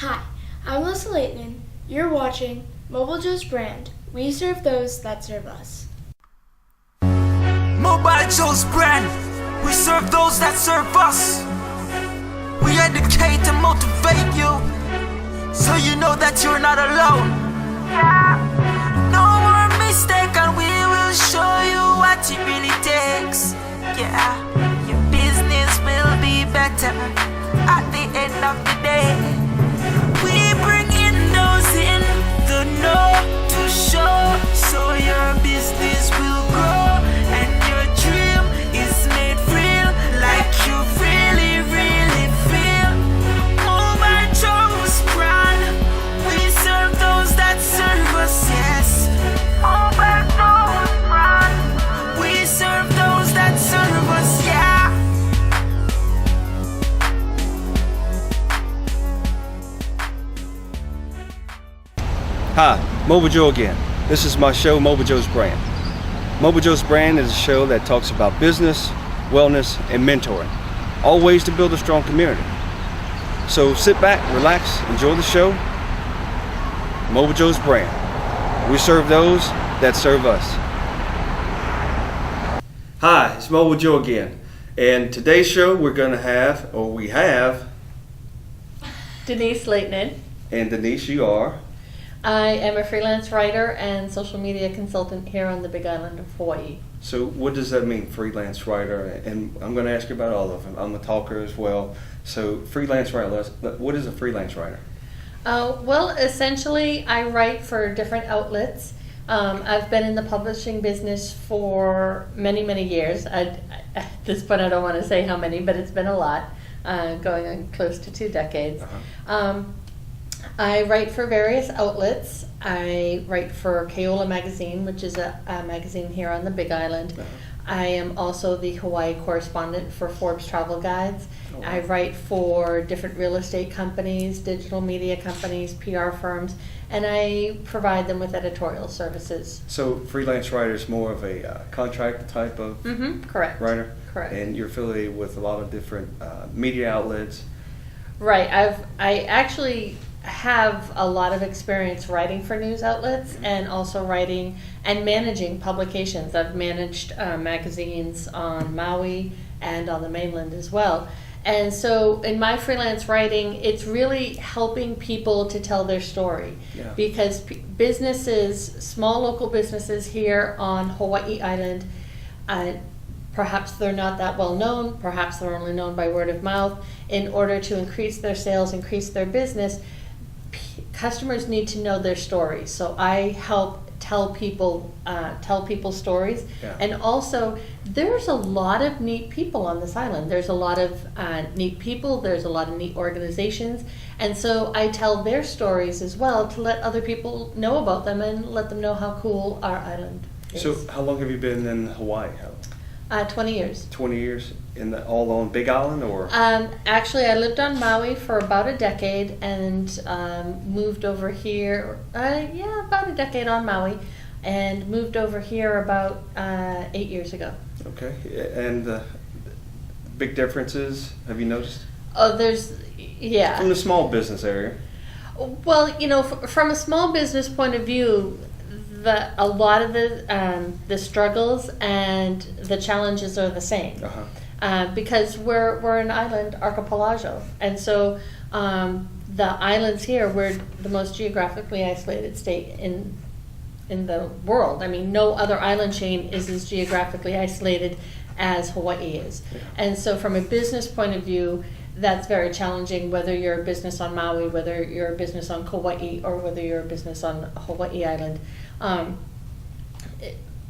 Hi, I'm Denise Laitinen. You're watching Mobile Joe's Brand. We serve those that serve us. Mobile Joe's Brand. We serve those that serve us. We educate and motivate you, so you know that you're not alone. No more mistake, and we will show you what it really takes. Your business will be better at the end of the day. We bring in those in the know to show, so your business will grow and your dream is made real, like you really, really feel. Mobile Joe's Brand. We serve those that serve us, yes. Mobile Joe's Brand. We serve those that serve us, yeah. Hi, Mobile Joe again. This is my show, Mobile Joe's Brand. Mobile Joe's Brand is a show that talks about business, wellness, and mentoring, all ways to build a strong community. So sit back, relax, enjoy the show. Mobile Joe's Brand. We serve those that serve us. Hi, it's Mobile Joe again. And today's show we have Denise Laitinen. And Denise, you are. I am a freelance writer and social media consultant here on the Big Island of Hawaii. So what does that mean, freelance writer? And I'm going to ask you about all of them. I'm a talker as well. So freelance writer, what is a freelance writer? Well, essentially, I write for different outlets. I've been in the publishing business for many, many years. At this point, I don't want to say how many, but it's been a lot, going on close to 2 decades. I write for various outlets. I write for Keola Magazine, which is a magazine here on the Big Island. I am also the Hawaii correspondent for Forbes Travel Guides. Oh, wow. I write for different real estate companies, digital media companies, PR firms, and I provide them with editorial services. So freelance writer is more of a contract type of Correct. writer? Correct. And you're affiliated with a lot of different media outlets. Right. I actually have a lot of experience writing for news outlets and also writing and managing publications. I've managed magazines on Maui and on the mainland as well. And so in my freelance writing, it's really helping people to tell their story. Yeah. Because businesses, small local businesses here on Hawaii Island, perhaps they're not that well known, perhaps they're only known by word of mouth. In order to increase their sales, increase their business, customers need to know their stories. So I help tell people stories. Yeah. And also there's a lot of neat people on this island. There's a lot of neat people, there's a lot of neat organizations, and so I tell their stories as well to let other people know about them and let them know how cool our island is. So how long have you been in Hawaii? 20 years. 20 years all on Big Island, or? Actually, I lived on Maui for about a decade and moved over here. About a decade on Maui, and moved over here about 8 years ago. Okay. And big differences, have you noticed? Oh, yeah. From the small business area. Well, from a small business point of view, a lot of the struggles and the challenges are the same. Because we're an island archipelago, and so the islands here, we're the most geographically isolated state in the world. I mean, no other island chain is as geographically isolated as Hawaii is. Yeah. And so from a business point of view, that's very challenging, whether you're a business on Maui, whether you're a business on Kauai, or whether you're a business on Hawaii Island.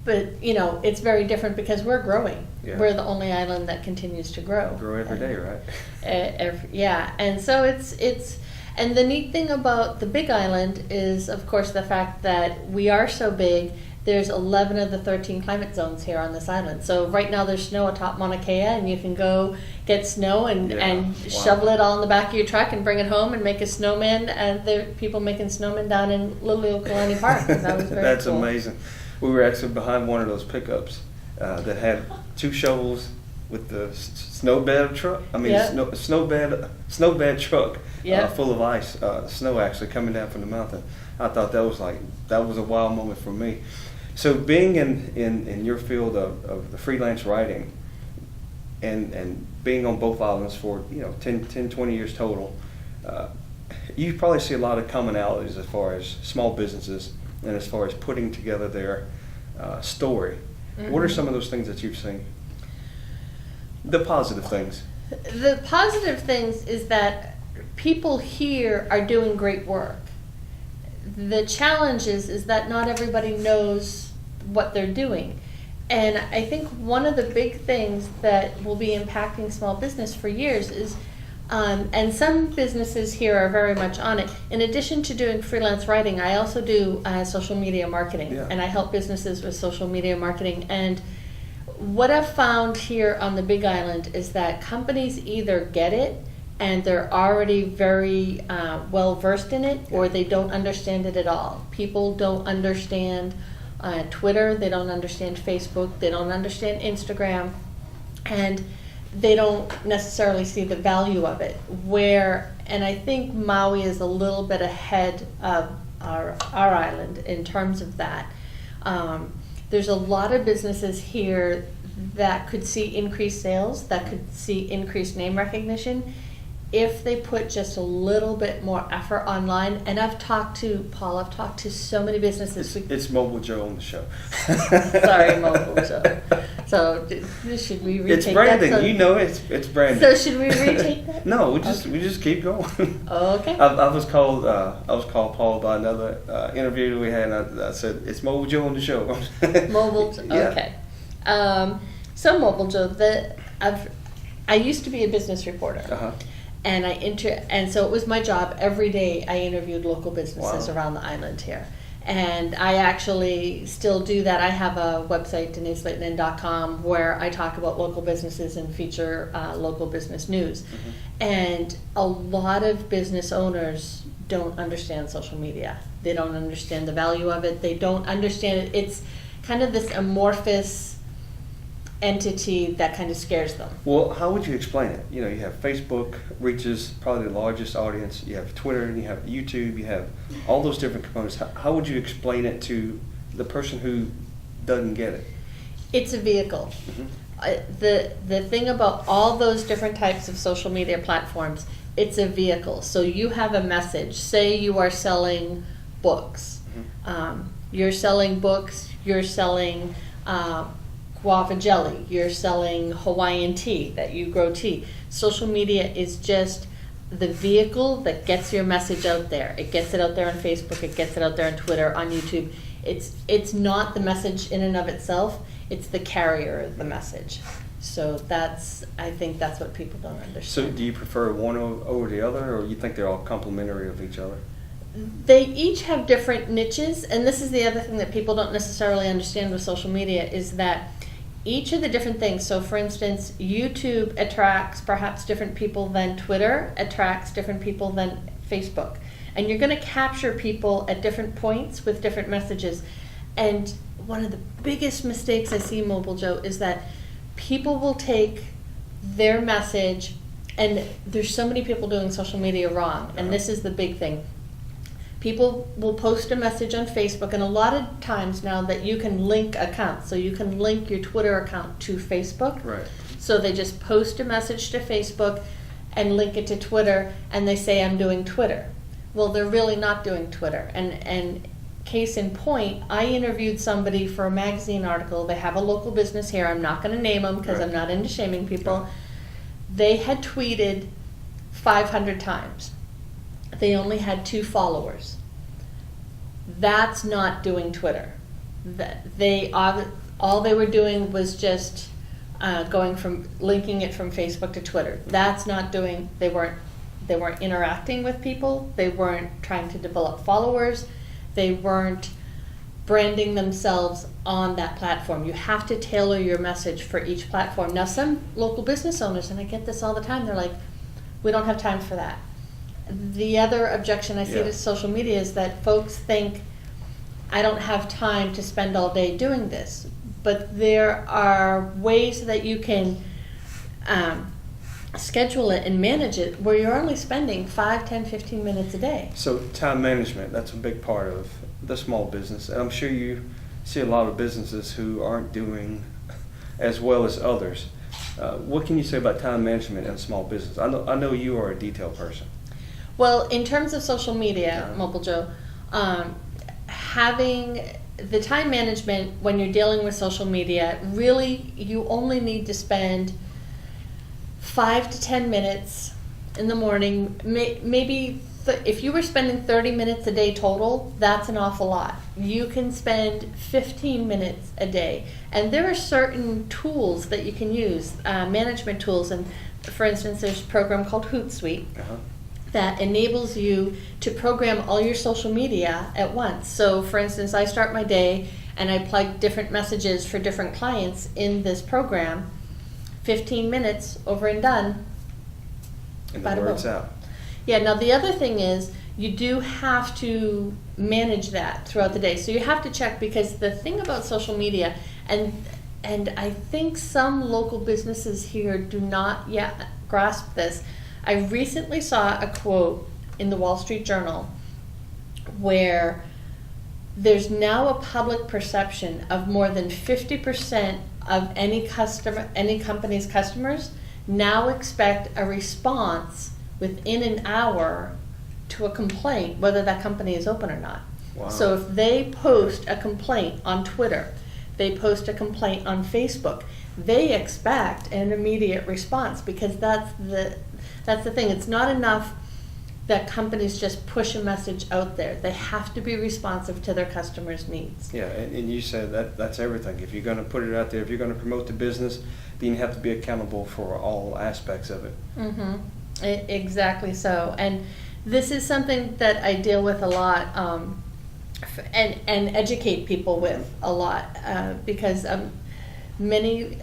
But it's very different because we're growing. Yeah. We're the only island that continues to grow. Grow every day, right? And so it's and the neat thing about the Big Island is, of course, the fact that we are so big. There's 11 of the 13 climate zones here on this island. So right now there's snow atop Mauna Kea, and you can go get snow and shovel it all in the back of your truck and bring it home and make a snowman. And there are people making snowmen down in Liliuokalani Park. That was very That's cool. amazing. We were actually behind one of those pickups that had 2 shovels with the snowbed truck. I mean, Yeah. snowbed truck Yeah. full of ice, snow actually coming down from the mountain. I thought that was a wild moment for me. So being in your field of the freelance writing, and being on both islands for 10, 20 years total, you probably see a lot of commonalities as far as small businesses and as far as putting together their story. Mm-hmm. What are some of those things that you've seen? The positive things. The positive things is that people here are doing great work. The challenge is that not everybody knows what they're doing. And I think one of the big things that will be impacting small business for years is, and some businesses here are very much on it. In addition to doing freelance writing, I also do social media marketing, Yeah. and I help businesses with social media marketing. And what I've found here on the Big Island is that companies either get it and they're already very well versed in it, or they don't understand it at all. People don't understand Twitter, they don't understand Facebook, they don't understand Instagram, and they don't necessarily see the value of it. And I think Maui is a little bit ahead of our island in terms of that. There's a lot of businesses here that could see increased sales, that could see increased name recognition, if they put just a little bit more effort online. And I've talked to so many businesses. It's Mobile Joe on the show. Sorry, Mobile Joe. So should we retake It's branding. that? So, it's branding. So should we retake that? No, we just keep going. Okay. I was called Paul by another interview that we had, and I said it's Mobile Joe on the show. Mobile. Yeah. Okay. So Mobile Joe, I used to be a business reporter. Uh-huh. And and so it was my job every day. I interviewed local businesses Wow. around the island here, and I actually still do that. I have a website, DeniseLaitinen.com, where I talk about local businesses and feature local business news. Mm-hmm. And a lot of business owners don't understand social media. They don't understand the value of it. They don't understand it. It's kind of this amorphous entity that kind of scares them. Well, how would you explain it? You have Facebook reaches probably the largest audience. You have Twitter, and you have YouTube. You have all those different components. How would you explain it to the person who doesn't get it? It's a vehicle. Mm-hmm. The thing about all those different types of social media platforms, it's a vehicle. So you have a message. Say you are selling books. Mm-hmm. You're selling books. You're selling guava jelly. You're selling Hawaiian tea, that you grow tea. Social media is just the vehicle that gets your message out there. It gets it out there on Facebook. It gets it out there on Twitter, on YouTube. It's not the message in and of itself. It's the carrier of the message. So I think that's what people don't understand. So do you prefer one over the other, or you think they're all complementary of each other? They each have different niches, and this is the other thing that people don't necessarily understand with social media, is that each of the different things. So for instance, YouTube attracts perhaps different people than Twitter attracts different people than Facebook. And you're going to capture people at different points with different messages. And one of the biggest mistakes I see, Mobile Joe, is that people will take their message, and there's so many people doing social media wrong, and this is the big thing. People will post a message on Facebook, and a lot of times now that you can link accounts, so you can link your Twitter account to Facebook. Right. So they just post a message to Facebook and link it to Twitter, and they say, I'm doing Twitter. Well, they're really not doing Twitter. And case in point, I interviewed somebody for a magazine article. They have a local business here. I'm not going to name them because Right. I'm not into shaming people. They had tweeted 500 times. They only had 2 followers. That's not doing Twitter. All they were doing was just going from linking it from Facebook to Twitter. That's not doing. They weren't interacting with people. They weren't trying to develop followers. They weren't branding themselves on that platform. You have to tailor your message for each platform. Now, some local business owners, and I get this all the time, they're like, we don't have time for that. The other objection I see to social media is that folks think, I don't have time to spend all day doing this. But there are ways that you can schedule it and manage it where you're only spending 5, 10, 15 minutes a day. So time management, that's a big part of the small business. And I'm sure you see a lot of businesses who aren't doing as well as others. What can you say about time management in a small business? I know you are a detail person. Well, in terms of social media, Mobile Joe, having the time management when you're dealing with social media, really you only need to spend 5 to 10 minutes in the morning. Maybe if you were spending 30 minutes a day total, that's an awful lot. You can spend 15 minutes a day. And there are certain tools that you can use, management tools. And for instance, there's a program called Hootsuite that enables you to program all your social media at once. So for instance, I start my day and I plug different messages for different clients in this program. 15 minutes over and done. And the word's out. Yeah, now the other thing is you do have to manage that throughout the day. So you have to check, because the thing about social media, and I think some local businesses here do not yet grasp this. I recently saw a quote in the Wall Street Journal where there's now a public perception of more than 50% of any company's customers now expect a response within an hour to a complaint, whether that company is open or not. Wow. So if they post a complaint on Twitter, they post a complaint on Facebook, they expect an immediate response, because that's the thing. It's not enough that companies just push a message out there. They have to be responsive to their customers' needs. Yeah, and you said that's everything. If you're going to put it out there, if you're going to promote the business, then you have to be accountable for all aspects of it. Mm-hmm. Exactly so. And this is something that I deal with a lot, and educate people with a lot, because many,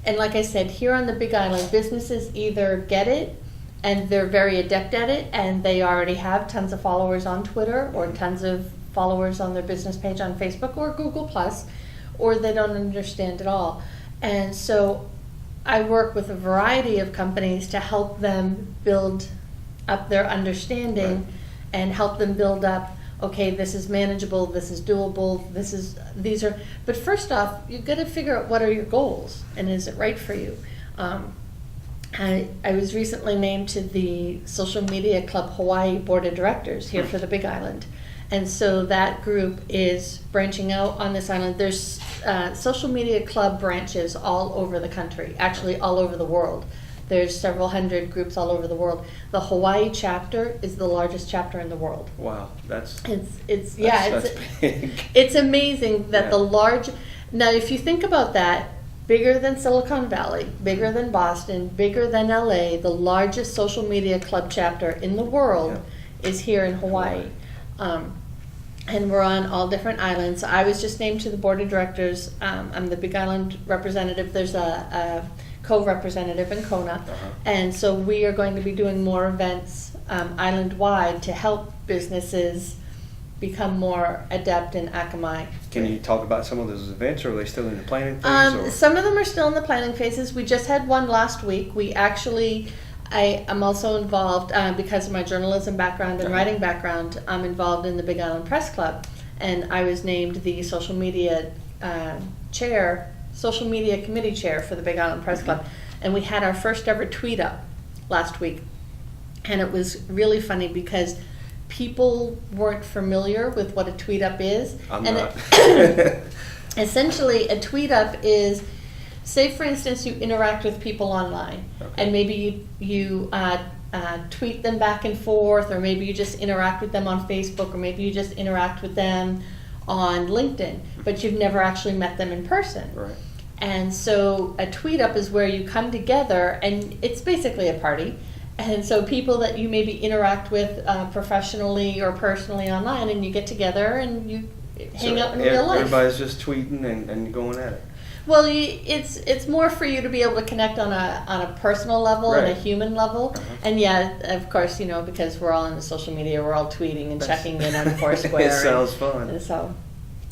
and like I said, here on the Big Island, businesses either get it and they're very adept at it, and they already have tons of followers on Twitter or tons of followers on their business page on Facebook or Google+, or they don't understand it all. And so I work with a variety of companies to help them build up their understanding and help them build up, okay, this is manageable, this is doable, these are, but first off, you've got to figure out what are your goals and is it right for you. I was recently named to the Social Media Club Hawaii Board of Directors here for the Big Island. And so that group is branching out on this island. There's social media club branches all over the country, actually all over the world. There's several hundred groups all over the world. The Hawaii chapter is the largest chapter in the world. Wow, that's big. It's amazing that the large, now if you think about that, bigger than Silicon Valley, bigger than Boston, bigger than LA, the largest social media club chapter in the world is here in Hawaii. And we're on all different islands. I was just named to the board of directors. I'm the Big Island representative. There's a co-representative in Kona. And so we are going to be doing more events island-wide to help businesses become more adept in Akamai. Can you talk about some of those events, or are they still in the planning phase? Some of them are still in the planning phases. We just had one last week. I am also involved, because of my journalism background and writing background, I'm involved in the Big Island Press Club. And I was named the social media committee chair for the Big Island Press Club. And we had our first ever tweet up last week. And it was really funny because people weren't familiar with what a tweet up is. I'm not. Essentially, a tweet up is, say for instance you interact with people online, and maybe you tweet them back and forth, or maybe you just interact with them on Facebook, or maybe you just interact with them on LinkedIn, but you've never actually met them in person. Right. And so a tweet up is where you come together, and it's basically a party. And so people that you maybe interact with professionally or personally online, and you get together and you hang out in real life. Everybody's just tweeting and going at it. Well, it's more for you to be able to connect on a personal level and a human level. And yeah, of course, because we're all into social media, we're all tweeting and checking in on Foursquare. It sounds fun. And so,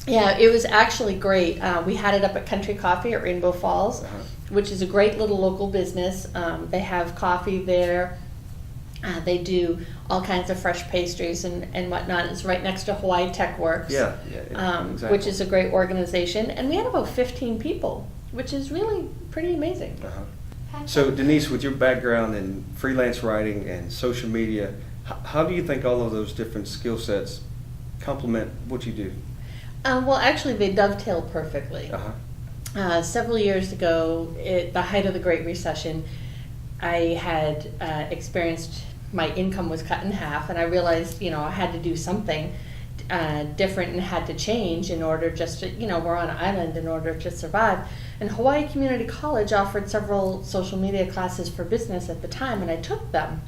yeah, it was actually great. We had it up at Country Coffee at Rainbow Falls. which is a great little local business. They have coffee there. They do all kinds of fresh pastries and whatnot. It's right next to Hawaii Tech Works, Exactly. which is a great organization. And we had about 15 people, which is really pretty amazing. So Denise, with your background in freelance writing and social media, how do you think all of those different skill sets complement what you do? Well, actually, they dovetail perfectly. Several years ago, at the height of the Great Recession, I had experienced my income was cut in half, and I realized, I had to do something different and had to change in order just to, we're on an island, in order to survive. And Hawaii Community College offered several social media classes for business at the time, and I took them.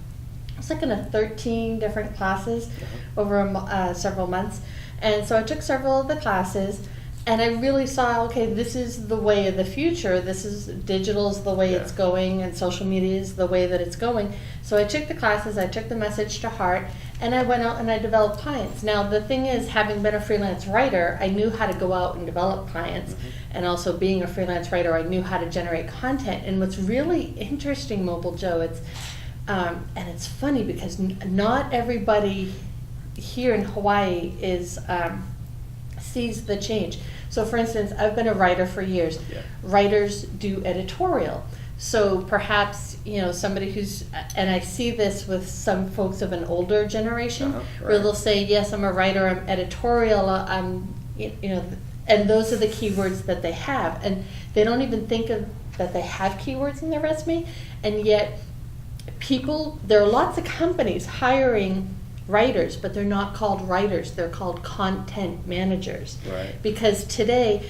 I was like in 13 different classes over several months. And so I took several of the classes, and I really saw, okay, this is the way of the future. Digital is the way it's going, and social media is the way that it's going. So I took the classes, I took the message to heart, and I went out and I developed clients. Now, the thing is, having been a freelance writer, I knew how to go out and develop clients. And also being a freelance writer, I knew how to generate content. And what's really interesting, Mobile Joe, and it's funny because not everybody here in Hawaii sees the change. So for instance, I've been a writer for years. Writers do editorial. So perhaps, somebody who's, and I see this with some folks of an older generation, where they'll say, yes, I'm a writer, I'm editorial, and those are the keywords that they have. And they don't even think that they have keywords in their resume. And yet there are lots of companies hiring writers, but they're not called writers, they're called content managers. Because today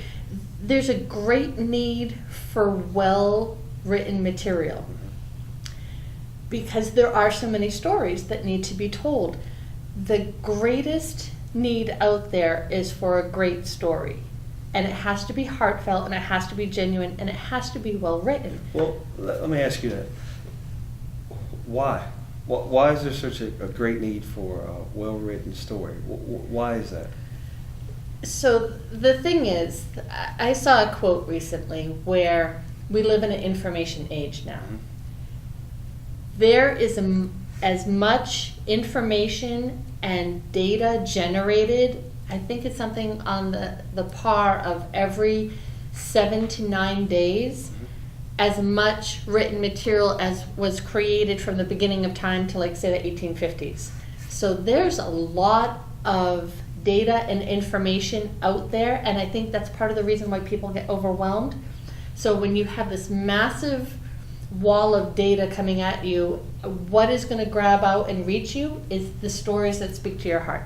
there's a great need for well-written material, because there are so many stories that need to be told. The greatest need out there is for a great story, and it has to be heartfelt, and it has to be genuine, and it has to be well written. Well, let me ask you that. Why? Why is there such a great need for a well-written story? Why is that? So the thing is, I saw a quote recently where we live in an information age now. There is as much information and data generated, I think it's something on the par of every 7 to 9 days, as much written material as was created from the beginning of time to, like, say, the 1850s. So there's a lot of data and information out there, and I think that's part of the reason why people get overwhelmed. So when you have this massive wall of data coming at you, what is going to grab out and reach you is the stories that speak to your heart.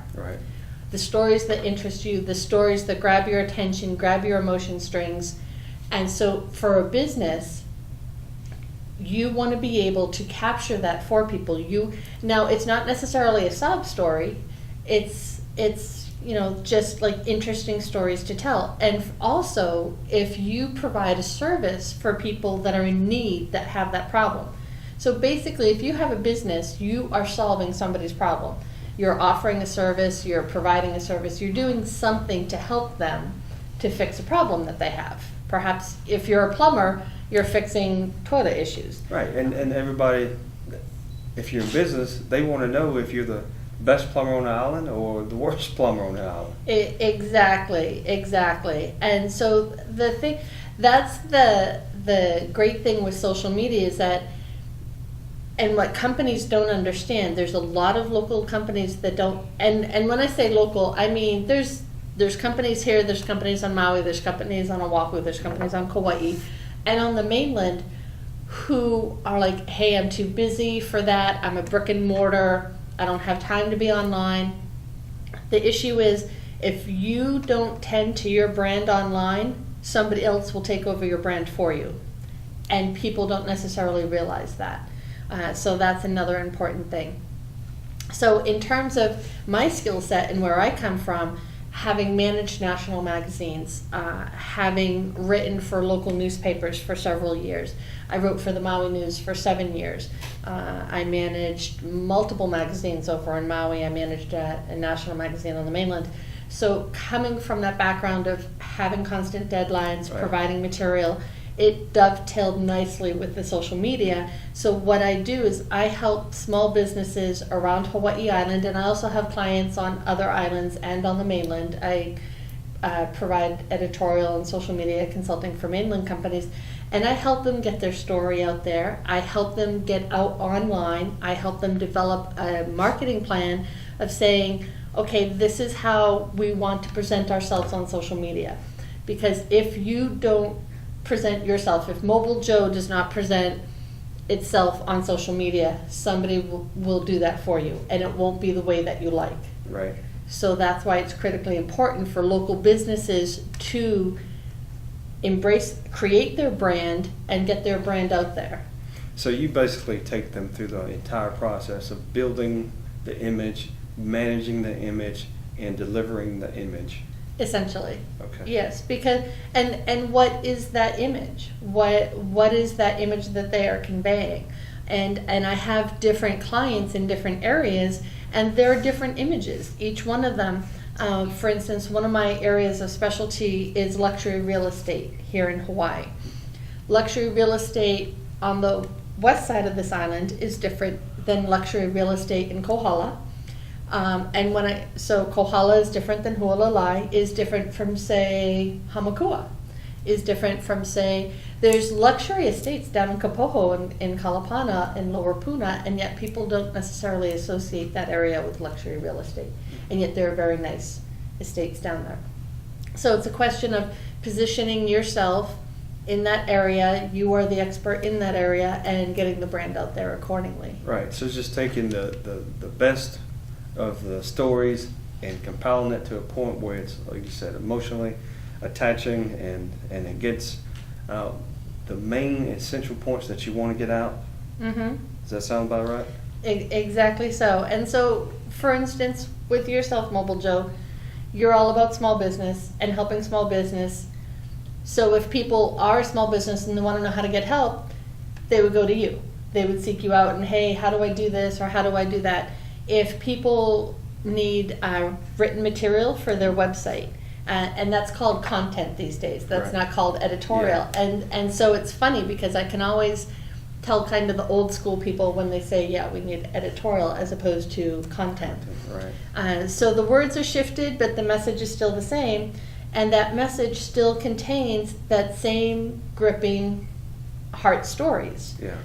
The stories that interest you, the stories that grab your attention, grab your emotion strings. And so for a business, you want to be able to capture that for people. Now, it's not necessarily a sob story. It's just like interesting stories to tell. And also, if you provide a service for people that are in need, that have that problem. So basically, if you have a business, you are solving somebody's problem. You're offering a service, you're providing a service, you're doing something to help them to fix a problem that they have. Perhaps if you're a plumber, you're fixing toilet issues. And everybody, if you're in business, they want to know if you're the best plumber on the island or the worst plumber on the island. Exactly. And so that's the great thing with social media is that, and what companies don't understand, there's a lot of local companies that don't, and when I say local, I mean there's companies here, there's companies on Maui, there's companies on Oahu, there's companies on Kauai, and on the mainland who are like, hey, I'm too busy for that, I'm a brick and mortar, I don't have time to be online. The issue is, if you don't tend to your brand online, somebody else will take over your brand for you. And people don't necessarily realize that. So that's another important thing. So in terms of my skill set and where I come from, having managed national magazines, having written for local newspapers for several years. I wrote for the Maui News for 7 years. I managed multiple magazines over in Maui. I managed a national magazine on the mainland. So coming from that background of having constant deadlines, providing material, it dovetailed nicely with the social media. So what I do is I help small businesses around Hawaii Island, and I also have clients on other islands and on the mainland. I provide editorial and social media consulting for mainland companies, and I help them get their story out there. I help them get out online. I help them develop a marketing plan of saying, okay, this is how we want to present ourselves on social media. Because if you don't present yourself, if Mobile Joe does not present itself on social media, somebody will do that for you, and it won't be the way that you like. Right. So that's why it's critically important for local businesses to create their brand and get their brand out there. So you basically take them through the entire process of building the image, managing the image, and delivering the image. Essentially. Okay. Yes, because and what is that image? What is that image that they are conveying? And I have different clients in different areas, and there are different images. Each one of them, for instance, one of my areas of specialty is luxury real estate here in Hawaii. Luxury real estate on the west side of this island is different than luxury real estate in Kohala. So Kohala is different than Hualalai, is different from, say, Hamakua, is different from, say, there's luxury estates down in Kapoho in Kalapana and Lower Puna, and yet people don't necessarily associate that area with luxury real estate, and yet there are very nice estates down there. So it's a question of positioning yourself in that area. You are the expert in that area, and getting the brand out there accordingly. Right. So it's just taking the best of the stories and compiling it to a point where it's, like you said, emotionally attaching, and it gets the main essential points that you want to get out. Mm-hmm. Does that sound about right? Exactly so. And so, for instance, with yourself, Mobile Joe, you're all about small business and helping small business. So if people are a small business and they want to know how to get help, they would go to you. They would seek you out and, hey, how do I do this or how do I do that? If people need written material for their website, and that's called content these days. That's right. Not called editorial. Yeah. And so it's funny because I can always tell kind of the old school people when they say, yeah, we need editorial as opposed to content. Right. So the words are shifted, but the message is still the same, and that message still contains that same gripping heart stories. Yeah.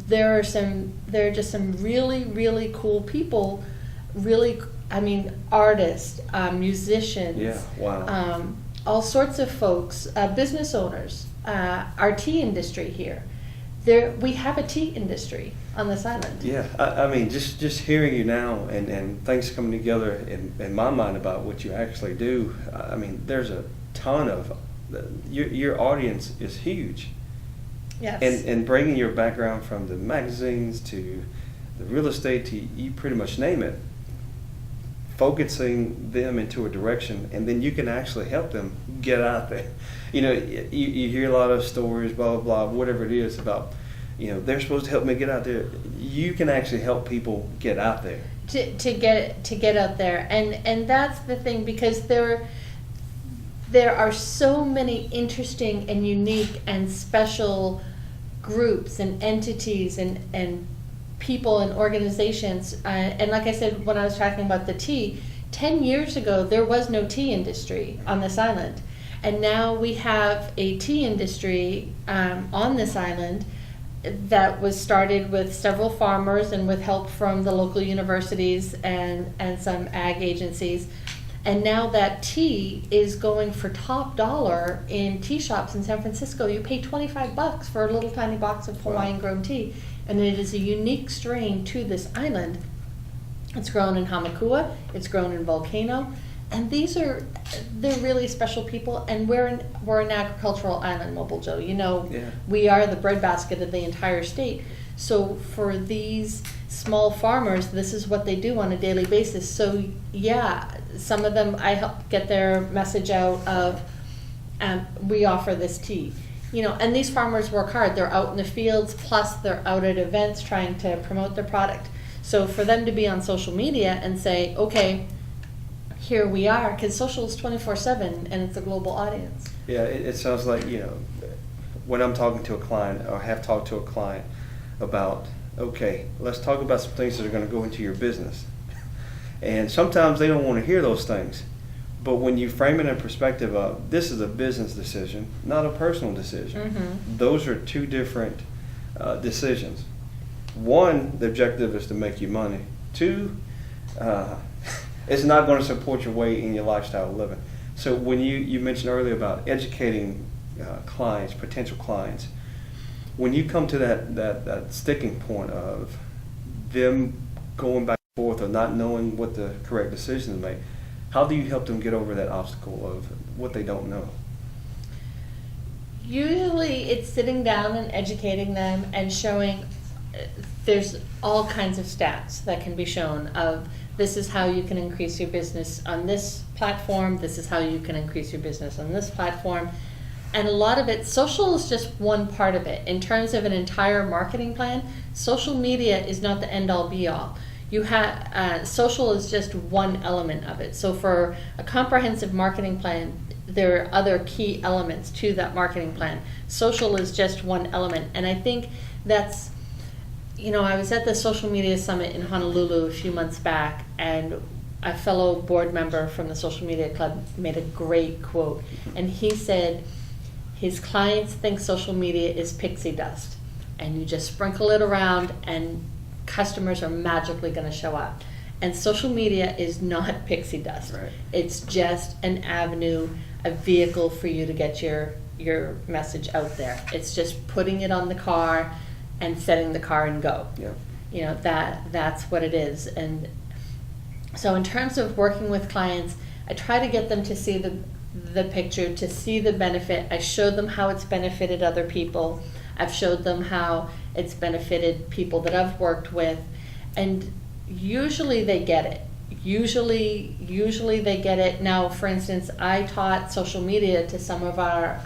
There are just some really, really cool people, artists, musicians. Yeah. Wow. All sorts of folks, business owners, our tea industry here. We have a tea industry on this island. Yeah, I mean, just hearing you now and things coming together in my mind about what you actually do, I mean, there's a ton of, your audience is huge. Yes. And bringing your background from the magazines to the real estate to you pretty much name it, focusing them into a direction, and then you can actually help them get out there. You know, you hear a lot of stories, blah, blah, blah, whatever it is about, you know, they're supposed to help me get out there. You can actually help people get out there. To get out there. And that's the thing, because there are so many interesting and unique and special groups and entities and people and organizations. And like I said, when I was talking about the tea, 10 years ago, there was no tea industry on this island. And now we have a tea industry on this island that was started with several farmers and with help from the local universities and some ag agencies. And now that tea is going for top dollar in tea shops in San Francisco. You pay $25 for a little tiny box of Hawaiian grown tea. And it is a unique strain to this island. It's grown in Hamakua, it's grown in Volcano, and they're really special people, and we're an agricultural island, Mobile Joe. You know, Yeah. We are the breadbasket of the entire state. So for these small farmers, this is what they do on a daily basis. So yeah, some of them I help get their message out of, we offer this tea. You know, and these farmers work hard. They're out in the fields, plus they're out at events trying to promote their product. So for them to be on social media and say, okay, here we are, because social is 24/7 and it's a global audience. Yeah, it sounds like, you know, when I'm talking to a client or have talked to a client about, okay, let's talk about some things that are going to go into your business. And sometimes they don't want to hear those things. But when you frame it in perspective of, this is a business decision, not a personal decision, those are two different decisions. One, the objective is to make you money. Two, it's not going to support your way in your lifestyle of living. So when you mentioned earlier about educating clients, potential clients, when you come to that sticking point of them going back and forth or not knowing what the correct decision to make, how do you help them get over that obstacle of what they don't know? Usually it's sitting down and educating them and showing there's all kinds of stats that can be shown of, this is how you can increase your business on this platform, this is how you can increase your business on this platform. And a lot of it, social is just one part of it. In terms of an entire marketing plan, social media is not the end-all be-all. You have social is just one element of it. So for a comprehensive marketing plan, there are other key elements to that marketing plan. Social is just one element, and I think that's, I was at the social media summit in Honolulu a few months back, and a fellow board member from the social media club made a great quote, and he said his clients think social media is pixie dust, and you just sprinkle it around and customers are magically going to show up. And social media is not pixie dust. Right. It's just an avenue, a vehicle for you to get your message out there. It's just putting it on the car and setting the car and go. Yeah. That's what it is. And so in terms of working with clients, I try to get them to see the picture, to see the benefit. I show them how it's benefited other people. I've showed them how it's benefited people that I've worked with, and usually they get it. Usually they get it. Now, for instance, I taught social media to some of our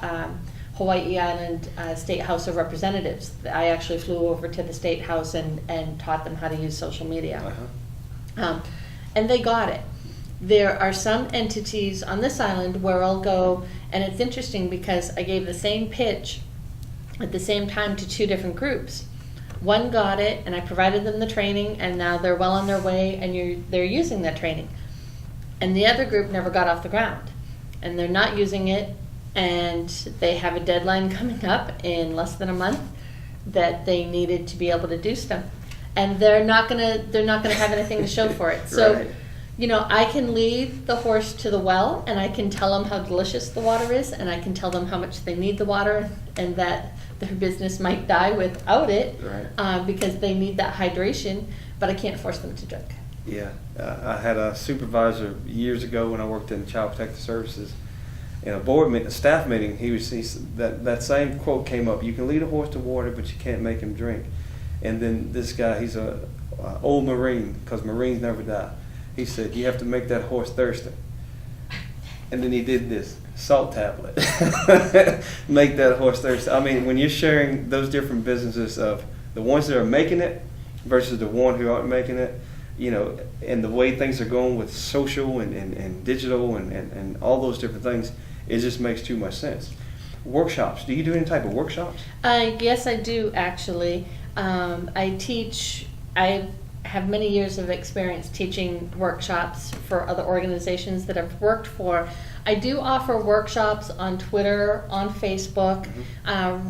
Hawaii Island State House of Representatives. I actually flew over to the State House and taught them how to use social media. And they got it. There are some entities on this island where I'll go, and it's interesting because I gave the same pitch at the same time to two different groups. One got it, and I provided them the training, and now they're well on their way, and they're using that training. And the other group never got off the ground, and they're not using it, and they have a deadline coming up in less than a month that they needed to be able to do stuff, and they're not gonna have anything to show for it. So. Right. I can lead the horse to the well, and I can tell them how delicious the water is, and I can tell them how much they need the water, and that their business might die without it, Right. Because they need that hydration, but I can't force them to drink. Yeah. I had a supervisor years ago when I worked in Child Protective Services. In a staff meeting, that same quote came up: "You can lead a horse to water, but you can't make him drink." And then this guy, he's a old Marine, because Marines never die. He said, "You have to make that horse thirsty." And then he did this salt tablet. Make that horse thirsty. I mean, when you're sharing those different businesses of the ones that are making it versus the one who aren't making it, and the way things are going with social and digital and all those different things, it just makes too much sense. Workshops. Do you do any type of workshops? Yes, I do, actually. I teach. I have many years of experience teaching workshops for other organizations that I've worked for. I do offer workshops on Twitter, on Facebook.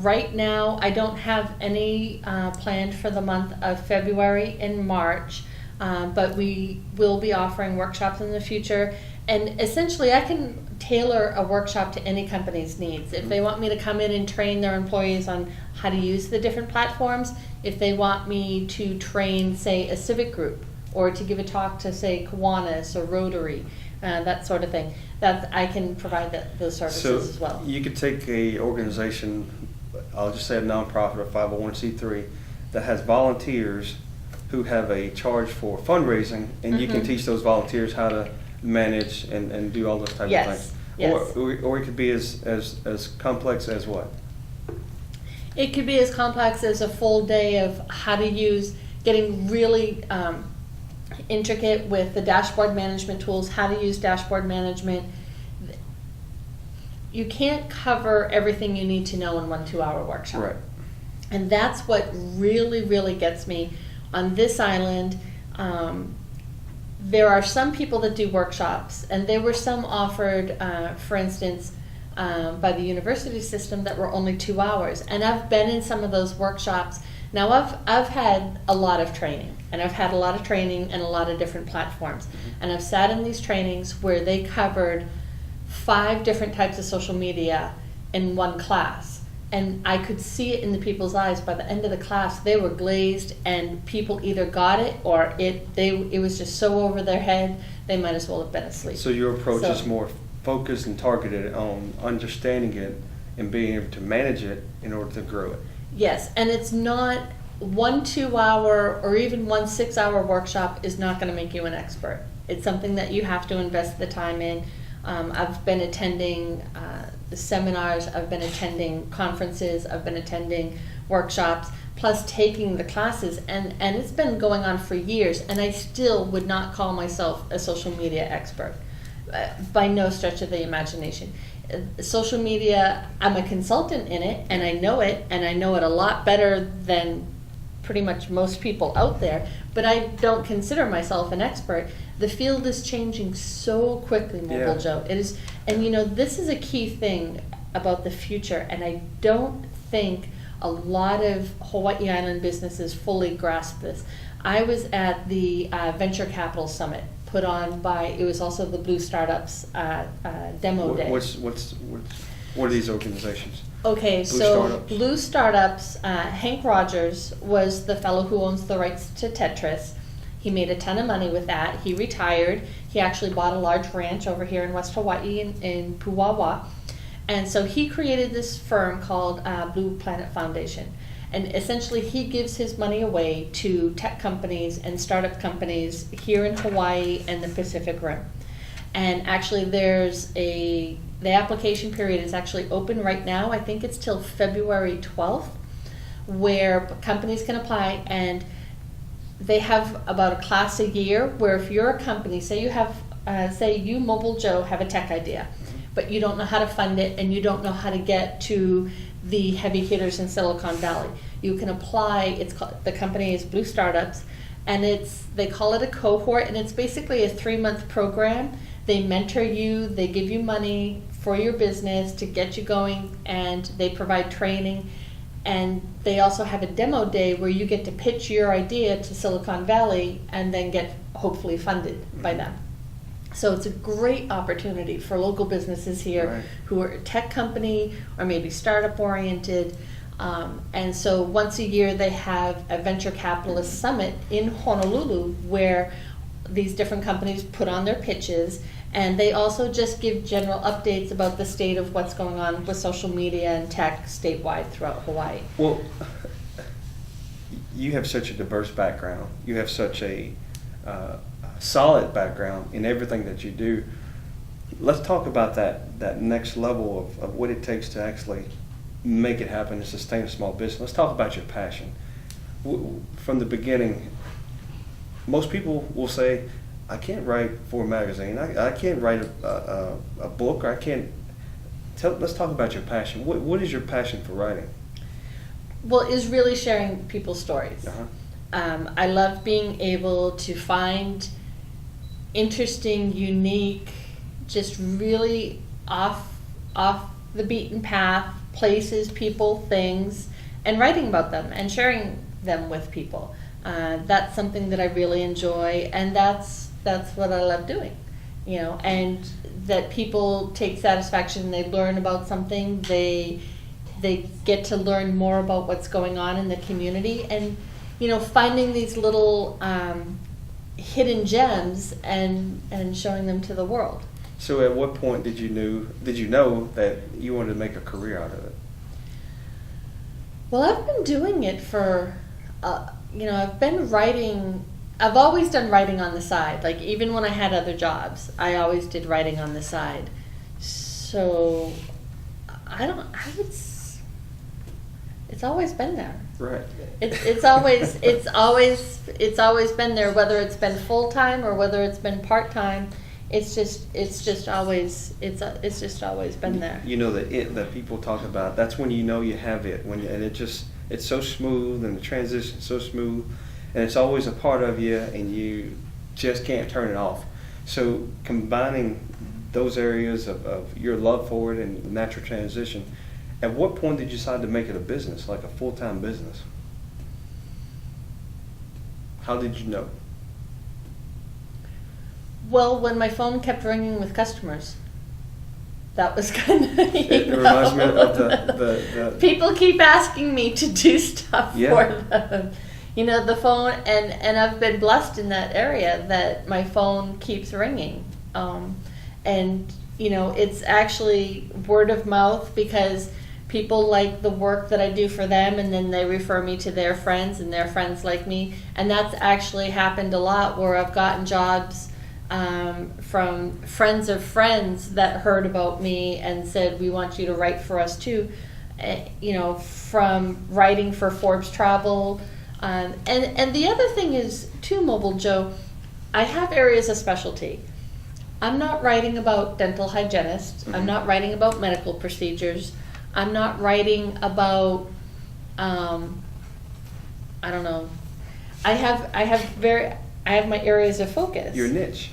Right now, I don't have any planned for the month of February and March, but we will be offering workshops in the future. And essentially, I can tailor a workshop to any company's needs. If they want me to come in and train their employees on how to use the different platforms, if they want me to train, say, a civic group, or to give a talk to, say, Kiwanis or Rotary, that sort of thing, that I can provide those services as well. You could take a organization, I'll just say a nonprofit or 501c3, that has volunteers who have a charge for fundraising, and you can teach those volunteers how to manage and do all those type of things. Yes. Or it could be as complex as what? It could be as complex as a full day of how to use, getting really intricate with the dashboard management tools, how to use dashboard management. you can't cover everything you need to know in one 2-hour workshop. Right. And that's what really, really gets me on this island. There are some people that do workshops, and there were some offered, for instance, by the university system that were only 2 hours. And I've been in some of those workshops. Now I've had a lot of training, and I've had a lot of training in a lot of different platforms. And I've sat in these trainings where they covered 5 different types of social media in one class. And I could see it in the people's eyes. By the end of the class, they were glazed, and people either got it or it was just so over their head, they might as well have been asleep. So your approach is more focused and targeted on understanding it and being able to manage it in order to grow it. Yes, and it's not one 2-hour or even one 6-hour workshop is not going to make you an expert. It's something that you have to invest the time in. I've been attending seminars, I've been attending conferences, I've been attending workshops, plus taking the classes, and it's been going on for years, and I still would not call myself a social media expert, by no stretch of the imagination. Social media, I'm a consultant in it, and I know it a lot better than pretty much most people out there, but I don't consider myself an expert. The field is changing so quickly, Mobile Joe. It is, and this is a key thing about the future, and I don't think a lot of Hawaii Island businesses fully grasp this. I was at the Venture Capital Summit put on by, it was also the Blue Startups demo day. What are these organizations? Okay, Blue Startups, Hank Rogers was the fellow who owns the rights to Tetris. He made a ton of money with that. He retired. He actually bought a large ranch over here in West Hawaii in Puawa. And so he created this firm called Blue Planet Foundation. And essentially he gives his money away to tech companies and startup companies here in Hawaii and the Pacific Rim. And actually the application period is actually open right now. I think it's till February 12th, where companies can apply, and they have about a class a year where if you're a company, say you, Mobile Joe, have a tech idea, but you don't know how to fund it and you don't know how to get to the heavy hitters in Silicon Valley. You can apply. The company is Blue Startups, and they call it a cohort, and it's basically a 3-month program. They mentor you, they give you money for your business to get you going, and they provide training. And they also have a demo day where you get to pitch your idea to Silicon Valley and then get hopefully funded by them. So it's a great opportunity for local businesses here who are a tech company or maybe startup oriented. And so once a year they have a venture capitalist summit in Honolulu where these different companies put on their pitches, and they also just give general updates about the state of what's going on with social media and tech statewide throughout Hawaii. Well, you have such a diverse background. You have such a solid background in everything that you do. Let's talk about that next level of what it takes to actually make it happen and sustain a small business. Let's talk about your passion. From the beginning, most people will say, I can't write for a magazine. I can't write a book. Or I can't. Let's talk about your passion. What is your passion for writing? Well, it's really sharing people's stories. I love being able to find interesting, unique, just really off the beaten path places, people, things, and writing about them and sharing them with people. That's something that I really enjoy, and that's what I love doing, and that people take satisfaction, they learn about something, they get to learn more about what's going on in the community, and finding these little hidden gems and showing them to the world. So at what point did you know that you wanted to make a career out of it? Well, I've been doing it for I've been writing. I've always done writing on the side. Like even when I had other jobs, I always did writing on the side. So it's always been there. Right. It's always been there, whether it's been full time or whether it's been part time. It's just always been there. You know, the it that people talk about, that's when you know you have it. And it's so smooth, and the transition's so smooth, and it's always a part of you, and you just can't turn it off. So combining those areas of your love for it and the natural transition, at what point did you decide to make it a business, like a full-time business? How did you know? Well, when my phone kept ringing with customers, that was kind of, It reminds me of the people keep asking me to do stuff Yeah. for them. You know, the phone, and I've been blessed in that area that my phone keeps ringing. And, you know, it's actually word of mouth, because people like the work that I do for them, and then they refer me to their friends, and their friends like me. And that's actually happened a lot, where I've gotten jobs from friends of friends that heard about me and said, we want you to write for us too. You know, from writing for Forbes Travel. And the other thing is too, Mobile Joe, I have areas of specialty. I'm not writing about dental hygienists. I'm not writing about medical procedures. I'm not writing about, I don't know. I have my areas of focus. your niche.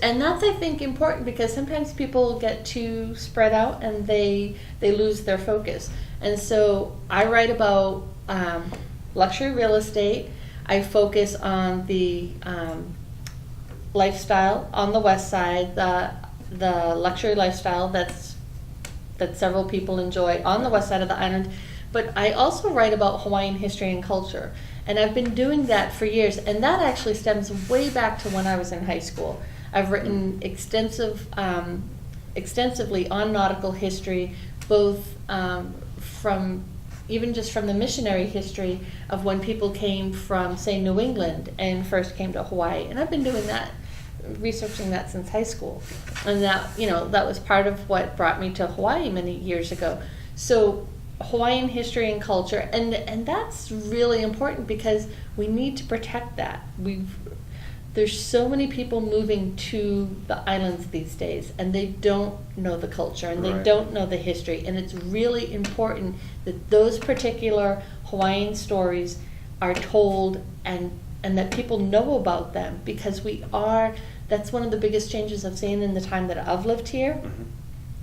And that's, I think, important, because sometimes people get too spread out and they lose their focus. And so I write about luxury real estate. I focus on the lifestyle on the west side, the luxury lifestyle that several people enjoy on the west side of the island. But I also write about Hawaiian history and culture. And I've been doing that for years, and that actually stems way back to when I was in high school. I've written extensively on nautical history, both from even just from the missionary history of when people came from, say, New England and first came to Hawaii. And I've been doing that, researching that since high school. And that, you know, that was part of what brought me to Hawaii many years ago. So Hawaiian history and culture, and that's really important, because we need to protect that. There's so many people moving to the islands these days, and they don't know the culture, and they Right. don't know the history, and it's really important that those particular Hawaiian stories are told, and that people know about them, because that's one of the biggest changes I've seen in the time that I've lived here,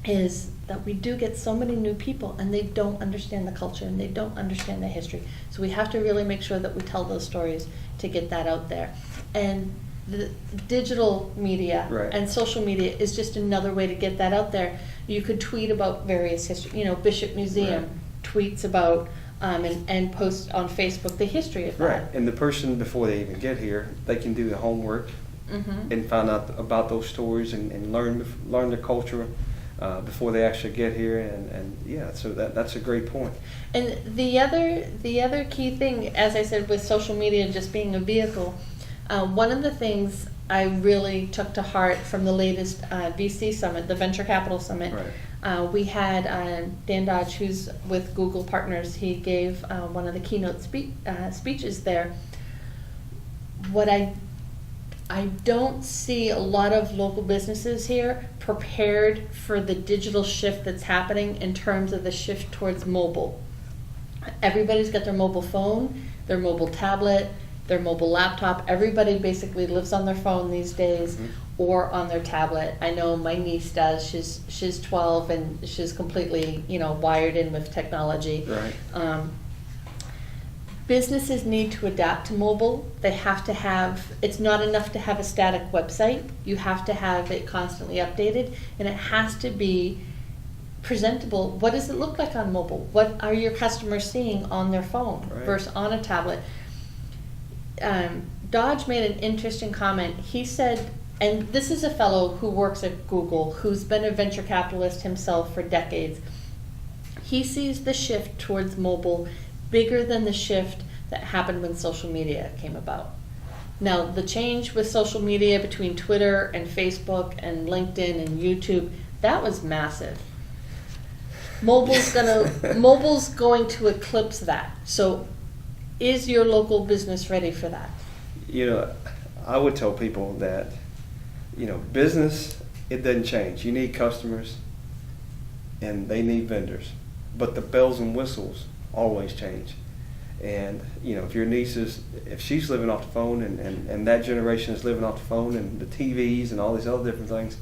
is that we do get so many new people, and they don't understand the culture, and they don't understand the history. So we have to really make sure that we tell those stories to get that out there. And the digital media Right. and social media is just another way to get that out there. You could tweet about various history, you know, Bishop Museum tweets about, and post on Facebook the history of Right. that. And the person, before they even get here, they can do the homework and find out about those stories and learn the culture before they actually get here. And yeah, so that's a great point. And the other key thing, as I said, with social media just being a vehicle, one of the things I really took to heart from the latest VC Summit, the Venture Capital Summit, Right. we had Dan Dodge, who's with Google Partners. He gave one of the keynote speeches there. What I don't see a lot of local businesses here prepared for the digital shift that's happening in terms of the shift towards mobile. Everybody's got their mobile phone, their mobile tablet, their mobile laptop. Everybody basically lives on their phone these days or on their tablet. I know my niece does. She's 12 and she's completely, you know, wired in with technology. Right. Businesses need to adapt to mobile. They have to have, it's not enough to have a static website. You have to have it constantly updated, and it has to be presentable. What does it look like on mobile? What are your customers seeing on their phone versus on a tablet? Dodge made an interesting comment. He said, and this is a fellow who works at Google, who's been a venture capitalist himself for decades. He sees the shift towards mobile bigger than the shift that happened when social media came about. Now, the change with social media between Twitter and Facebook and LinkedIn and YouTube, that was massive. Mobile's going to eclipse that. So is your local business ready for that? You know, I would tell people that business, it doesn't change. You need customers and they need vendors, but the bells and whistles always change. And if your niece if she's living off the phone and that generation is living off the phone and the TVs and all these other different things,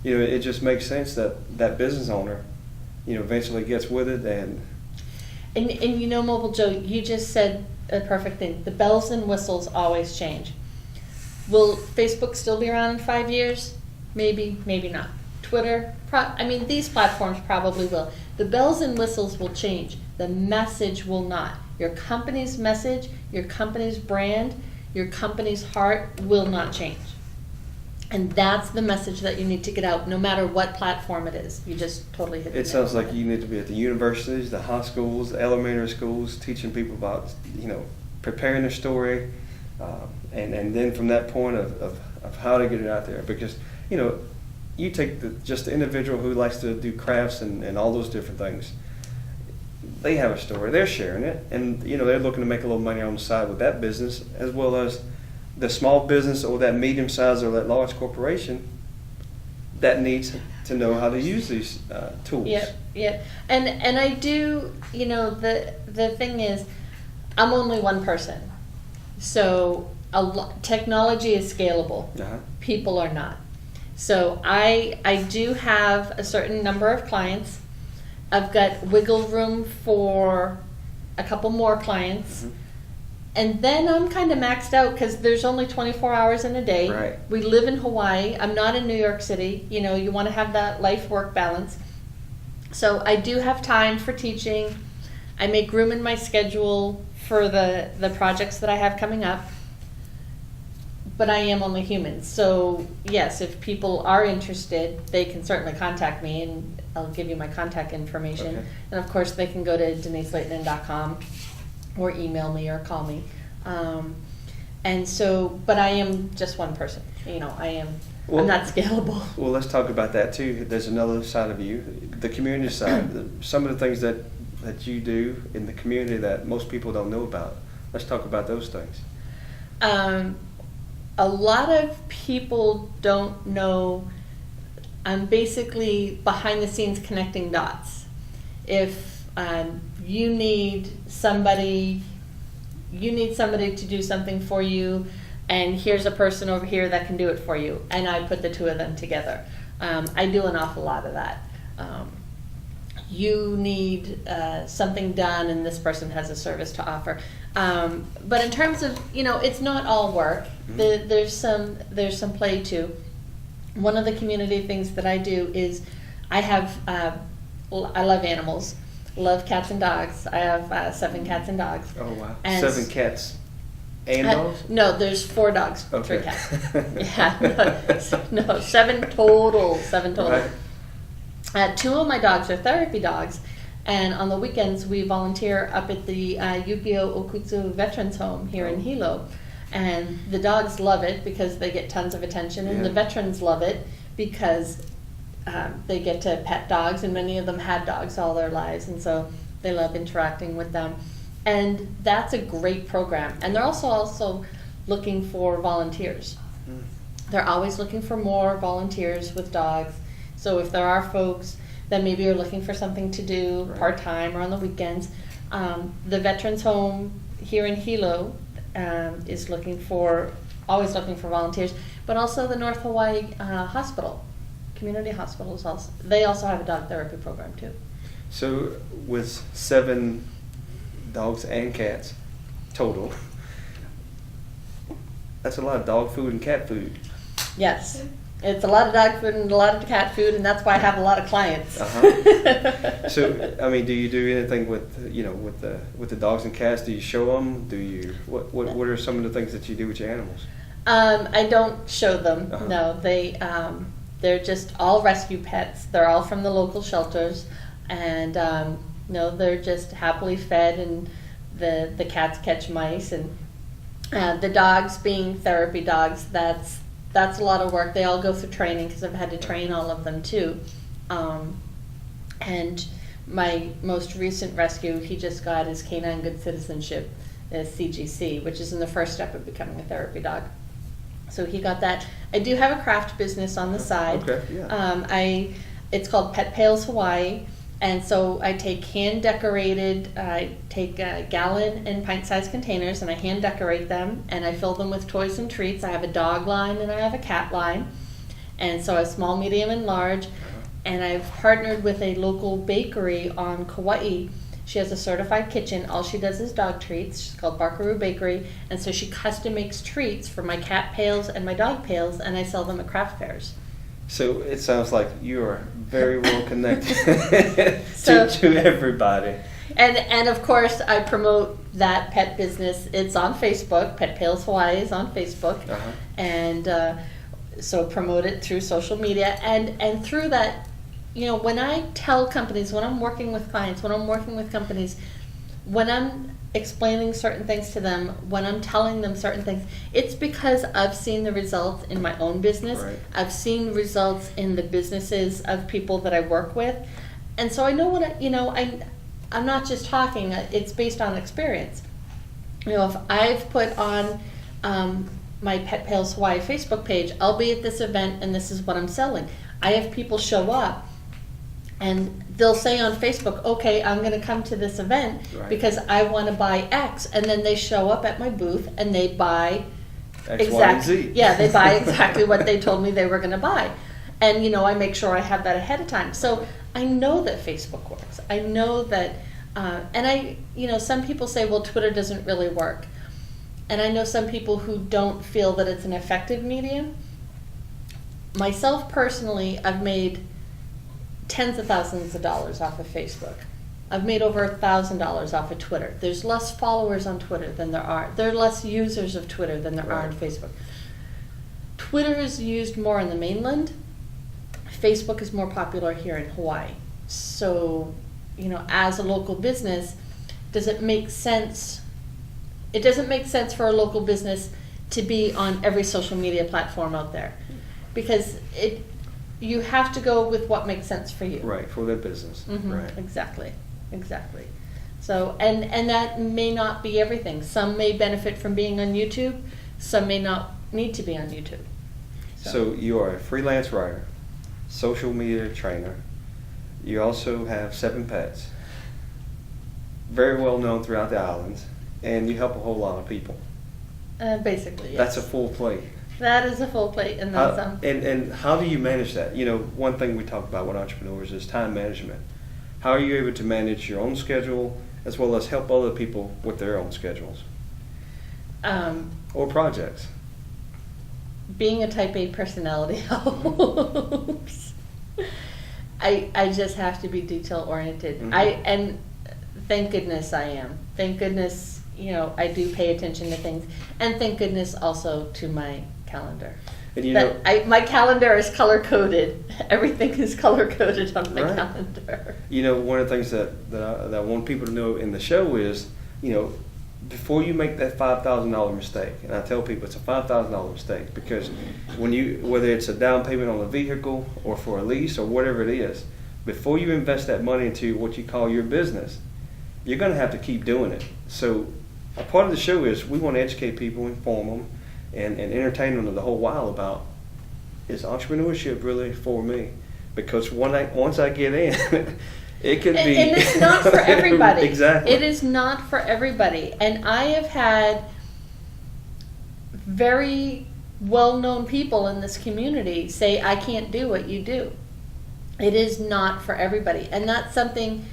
it just makes sense that business owner eventually gets with it. And Mobile Joe, you just said a perfect thing. The bells and whistles always change. Will Facebook still be around in 5 years? Maybe, maybe not. Twitter, these platforms probably will. The bells and whistles will change. The message will not. Your company's message, your company's brand, your company's heart will not change. And that's the message that you need to get out, no matter what platform it is. You just totally hit it. It sounds like you need to be at the universities, the high schools, the elementary schools, teaching people about, preparing their story, and then from that point of how to get it out there. Because, you take just the individual who likes to do crafts and all those different things. They have a story, they're sharing it, and they're looking to make a little money on the side with that business, as well as the small business or that medium-sized or that large corporation that needs to know how to use these tools. Yep. And I do, the thing is, I'm only one person. So technology is scalable. Uh-huh. People are not. So I do have a certain number of clients. I've got wiggle room for a couple more clients. Mm-hmm. And then I'm kind of maxed out because there's only 24 hours in a day. Right. We live in Hawaii. I'm not in New York City. You want to have that life-work balance. So I do have time for teaching. I make room in my schedule for the projects that I have coming up. But I am only human. So yes, if people are interested, they can certainly contact me, and I'll give you my contact information. Okay. And of course, they can go to DeniseLaitinen.com or email me or call me. But I am just one person. I'm not scalable. Well, let's talk about that too. There's another side of you, the community side. Some of the things that you do in the community that most people don't know about. Let's talk about those things. A lot of people don't know. I'm basically behind the scenes connecting dots. If you need somebody to do something for you, and here's a person over here that can do it for you, and I put the two of them together. I do an awful lot of that. You need something done, and this person has a service to offer. But in terms of, it's not all work. Mm-hmm. There's some play too. One of the community things that I do is I love animals. Love cats and dogs. I have 7 cats and dogs. Oh wow! And 7 cats and dogs? No, there's 4 dogs, Okay. 3 cats. Yeah, no, 7 total. 7 total. Right. 2 of my dogs are therapy dogs, and on the weekends we volunteer up at the Yukio Okutsu Veterans Home here in Hilo, and the dogs love it because they get tons of attention, and Yeah. the veterans love it because they get to pet dogs, and many of them had dogs all their lives, and so they love interacting with them. And that's a great program. And they're also looking for volunteers. Mm. They're always looking for more volunteers with dogs. So if there are folks that maybe are looking for something to do Right. part-time or on the weekends, the Veterans Home here in Hilo is always looking for volunteers, but also the North Hawaii Hospital. Community hospitals they also have a dog therapy program too. So with 7 dogs and cats total, that's a lot of dog food and cat food. Yes, it's a lot of dog food and a lot of cat food, and that's why I have a lot of clients. Uh-huh. So do you do anything with with the dogs and cats? Do you show them? What are some of the things that you do with your animals? I don't show them. Uh-huh. No, they're just all rescue pets. They're all from the local shelters, and they're just happily fed, and the cats catch mice, and the dogs being therapy dogs, that's a lot of work. They all go through training because I've had to train all of them too. And my most recent rescue, he just got his Canine Good Citizenship, CGC, which is in the first step of becoming a therapy dog. So he got that. I do have a craft business on the side. Okay, yeah. It's called Pet Pails Hawaii. And so I take hand decorated, I take gallon and pint sized containers and I hand decorate them and I fill them with toys and treats. I have a dog line and I have a cat line. And so I have small, medium, and large. And I've partnered with a local bakery on Kauai. She has a certified kitchen. All she does is dog treats. She's called Barkaroo Bakery. And so she custom makes treats for my cat pails and my dog pails and I sell them at craft fairs. So it sounds like you are very well connected to everybody. And of course, I promote that pet business. It's on Facebook. Pet Pails Hawaii is on Facebook. Uh-huh. And so promote it through social media. And through that, you know, when I tell companies, when I'm working with clients, when I'm working with companies, when I'm explaining certain things to them, when I'm telling them certain things, it's because I've seen the results in my own business. Right. I've seen results in the businesses of people that I work with. And so I know I'm not just talking, it's based on experience. You know, if I've put on my Pet Pails Hawaii Facebook page, I'll be at this event and this is what I'm selling. I have people show up and they'll say on Facebook, okay, I'm going to come to this event because I want to buy X. And then they show up at my booth and they buy X, Y, and Z. Yeah, they buy exactly what they told me they were going to buy. And, you know, I make sure I have that ahead of time. So I know that Facebook works. I know that, some people say, well, Twitter doesn't really work. And I know some people who don't feel that it's an effective medium. Myself personally, I've made tens of thousands of dollars off of Facebook. I've made over $1,000 off of Twitter. There's less followers on Twitter than there are. There are less users of Twitter than there are on Facebook. Twitter is used more on the mainland. Facebook is more popular here in Hawaii. So, you know, as a local business, does it make sense? It doesn't make sense for a local business to be on every social media platform out there, because you have to go with what makes sense for you. Right, for their business. Mm-hmm. Right. Exactly. So, and that may not be everything. Some may benefit from being on YouTube. Some may not need to be on YouTube. So you are a freelance writer, social media trainer. You also have 7 pets. Very well known throughout the islands, and you help a whole lot of people. Basically, yes. That's a full plate. That is a full plate, and then some. And how do you manage that? You know, one thing we talk about with entrepreneurs is time management. How are you able to manage your own schedule as well as help other people with their own schedules or projects? Being a type A personality helps. I just have to be detail oriented. Mm-hmm. And thank goodness I am. Thank goodness, you know, I do pay attention to things, and thank goodness also to my calendar. And my calendar is color coded. Everything is color coded on my right. calendar. You know, one of the things that I want people to know in the show is, you know, before you make that $5,000 mistake, and I tell people it's a $5,000 mistake, because whether it's a down payment on a vehicle or for a lease or whatever it is, before you invest that money into what you call your business, you're going to have to keep doing it. So a part of the show is we want to educate people, inform them, and entertain them the whole while about, is entrepreneurship really for me? Because once I get in, it can be... And it's not for everybody. Exactly. It is not for everybody. And I have had very well-known people in this community say, I can't do what you do. It is not for everybody. And that's something,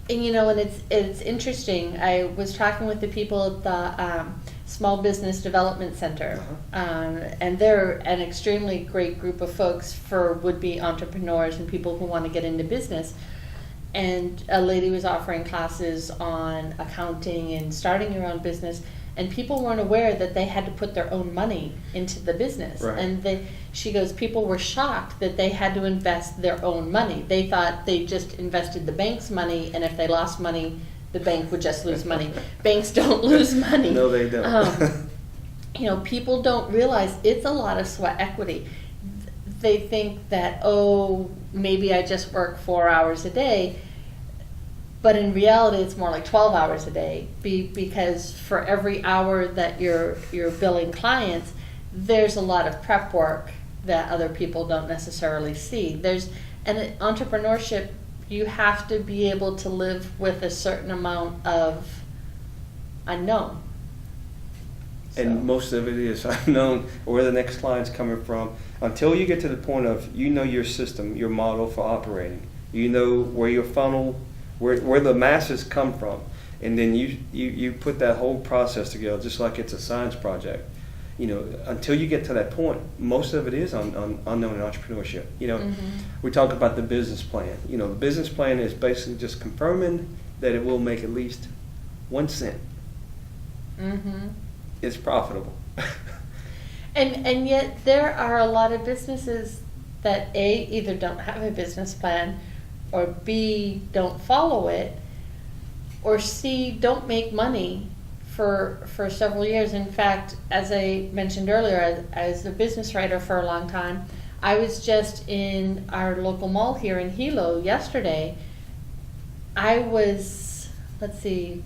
and you know, and it's interesting. I was talking with the people at the Small Business Development Center, and they're an extremely great group of folks for would-be entrepreneurs and people who want to get into business. And a lady was offering classes on accounting and starting your own business, and people weren't aware that they had to put their own money into the business. Right. And she goes, people were shocked that they had to invest their own money. They thought they just invested the bank's money, and if they lost money, the bank would just lose money. Banks don't lose money. No, they don't. You know, people don't realize it's a lot of sweat equity. They think that, oh, maybe I just work 4 hours a day, but in reality it's more like 12 hours a day, because for every hour that you're billing clients, there's a lot of prep work that other people don't necessarily see. And in entrepreneurship, you have to be able to live with a certain amount of unknown. And most of it is unknown, where the next client's coming from, until you get to the point of, you know, your system, your model for operating. You know where your funnel, where the masses come from. And then you put that whole process together, just like it's a science project. You know, until you get to that point, most of it is unknown in entrepreneurship. You know, we talk about the business plan. You know, the business plan is basically just confirming that it will make at least 1 cent. It's profitable. And yet there are a lot of businesses that A, either don't have a business plan, or B, don't follow it, or C, don't make money for several years. In fact, as I mentioned earlier, as a business writer for a long time, I was just in our local mall here in Hilo yesterday. I was, 6-7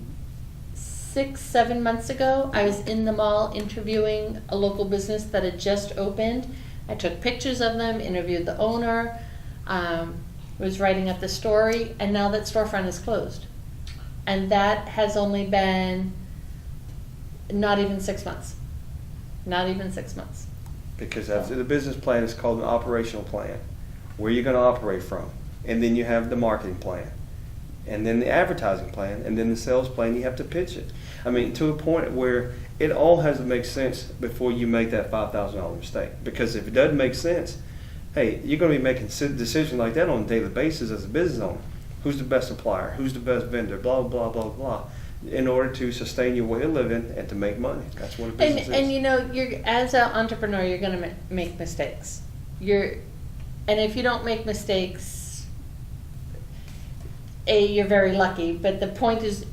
months ago, I was in the mall interviewing a local business that had just opened. I took pictures of them, interviewed the owner, was writing up the story, and now that storefront is closed. And that has only been not even 6 months. Not even 6 months. Because the business plan is called an operational plan, where you're going to operate from. And then you have the marketing plan, and then the advertising plan, and then the sales plan. You have to pitch it. I mean, to a point where it all has to make sense before you make that $5,000 mistake. Because if it doesn't make sense, hey, you're going to be making decisions like that on a daily basis as a business owner. Who's the best supplier? Who's the best vendor? Blah, blah, blah, blah. In order to sustain your way of living and to make money. That's what a business is. And you know, as an entrepreneur, you're going to make mistakes. And if you don't make mistakes, you're very lucky. But the point is,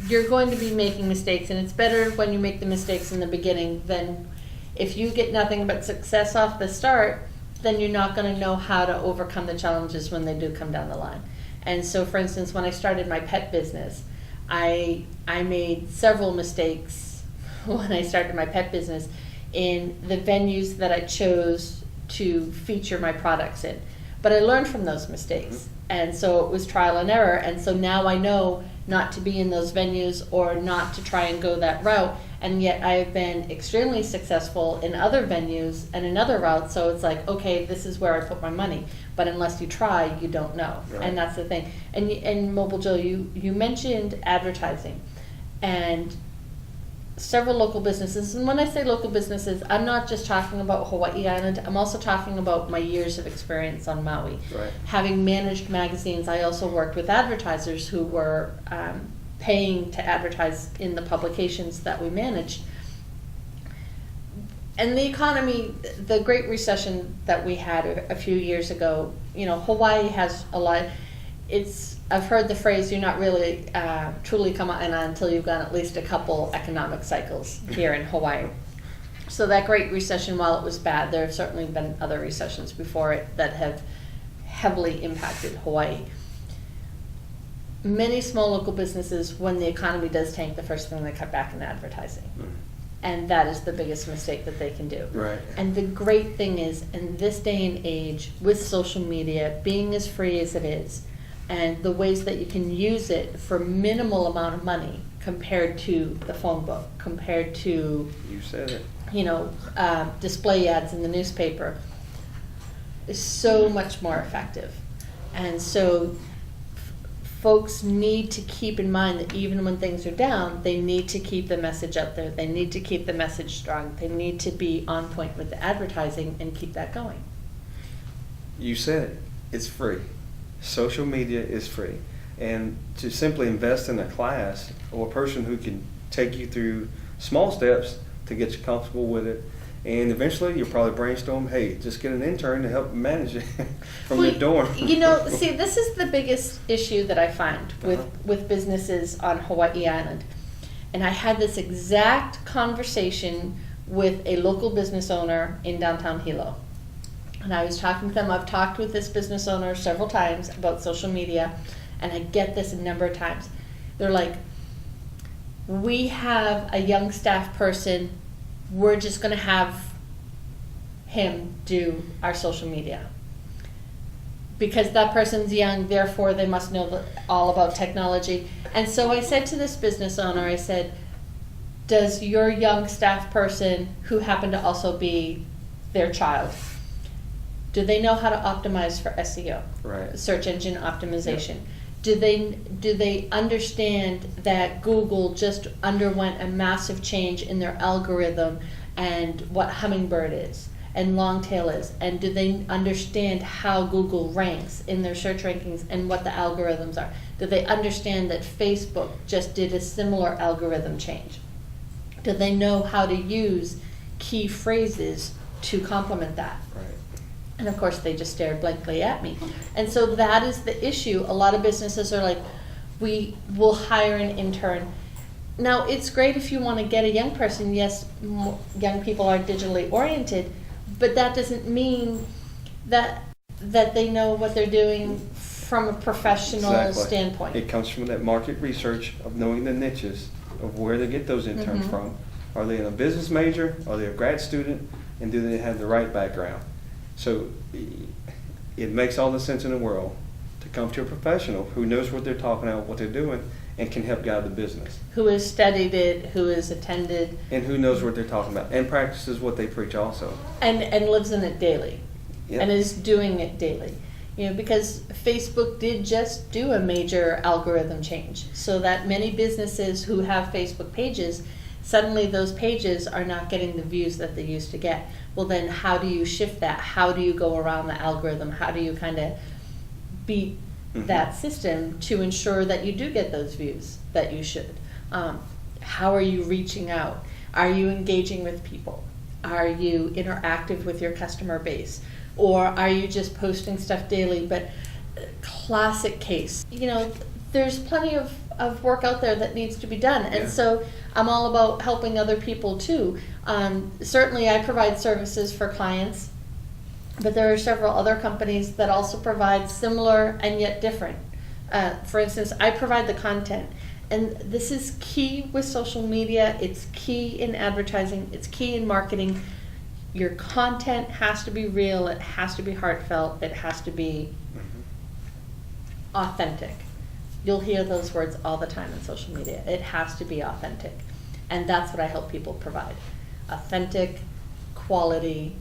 you're going to be making mistakes, and it's better when you make the mistakes in the beginning than if you get nothing but success off the start. Then you're not going to know how to overcome the challenges when they do come down the line. And so, for instance, when I started my pet business, I made several mistakes when I started my pet business in the venues that I chose to feature my products in. But I learned from those mistakes. And so it was trial and error. And so now I know not to be in those venues or not to try and go that route. And yet I have been extremely successful in other venues and in other routes. So it's like, okay, this is where I put my money. But unless you try, you don't know. Right. And that's the thing. And Mobile Joe, you mentioned advertising. And several local businesses, and when I say local businesses, I'm not just talking about Hawaii Island, I'm also talking about my years of experience on Maui. Right. Having managed magazines, I also worked with advertisers who were paying to advertise in the publications that we managed. And the economy, the Great Recession that we had a few years ago, you know, Hawaii has a lot. I've heard the phrase, you're not really truly come out until you've gone at least a couple economic cycles here in Hawaii. So that Great Recession, while it was bad, there have certainly been other recessions before it that have heavily impacted Hawaii. Many small local businesses, when the economy does tank, the first thing they cut back in advertising. And that is the biggest mistake that they can do. Right. And the great thing is, in this day and age, with social media being as free as it is, and the ways that you can use it for minimal amount of money compared to the phone book, compared to, you said it, you know, display ads in the newspaper, is so much more effective. And so folks need to keep in mind that even when things are down, they need to keep the message out there. They need to keep the message strong. They need to be on point with the advertising and keep that going. You said it. It's free. Social media is free. And to simply invest in a class or a person who can take you through small steps to get you comfortable with it, and eventually you'll probably brainstorm, hey, just get an intern to help manage it from your dorm. You know, see, this is the biggest issue that I find with businesses on Hawaii Island. And I had this exact conversation with a local business owner in downtown Hilo. And I was talking to them. I've talked with this business owner several times about social media, and I get this a number of times. They're like, we have a young staff person we're just going to have him do our social media. Because that person's young, therefore they must know all about technology. And so I said to this business owner, I said, does your young staff person, who happened to also be their child, do they know how to optimize for SEO, Right. search engine optimization? Do they understand that Google just underwent a massive change in their algorithm and what Hummingbird is and Longtail is? And do they understand how Google ranks in their search rankings and what the algorithms are? Do they understand that Facebook just did a similar algorithm change? Do they know how to use key phrases to complement that? Right. And of course, they just stared blankly at me. And so that is the issue. A lot of businesses are like, we will hire an intern. Now, it's great if you want to get a young person. Yes, young people are digitally oriented, but that doesn't mean that they know what they're doing from a professional Exactly. standpoint. It comes from that market research of knowing the niches of where they get those interns Mhm. from. Are they a business major? Are they a grad student? And do they have the right background? So it makes all the sense in the world to come to a professional who knows what they're talking about, what they're doing, and can help guide the business. Who has studied it, who has attended, And who knows what they're talking about, and practices what they preach also. and lives in it daily. Yep. And is doing it daily. You know, because Facebook did just do a major algorithm change, so that many businesses who have Facebook pages, suddenly those pages are not getting the views that they used to get. Well, then how do you shift that? How do you go around the algorithm? How do you kind of beat that system to ensure that you do get those views that you should? How are you reaching out? Are you engaging with people? Are you interactive with your customer base? Or are you just posting stuff daily? But classic case, you know, there's plenty of work out there that needs to be done. And Yeah. so I'm all about helping other people too. Certainly I provide services for clients, but there are several other companies that also provide similar and yet different. For instance, I provide the content. And this is key with social media. It's key in advertising. It's key in marketing. Your content has to be real. It has to be heartfelt. It has to be authentic. You'll hear those words all the time in social media. It has to be authentic. And that's what I help people provide. Authentic, quality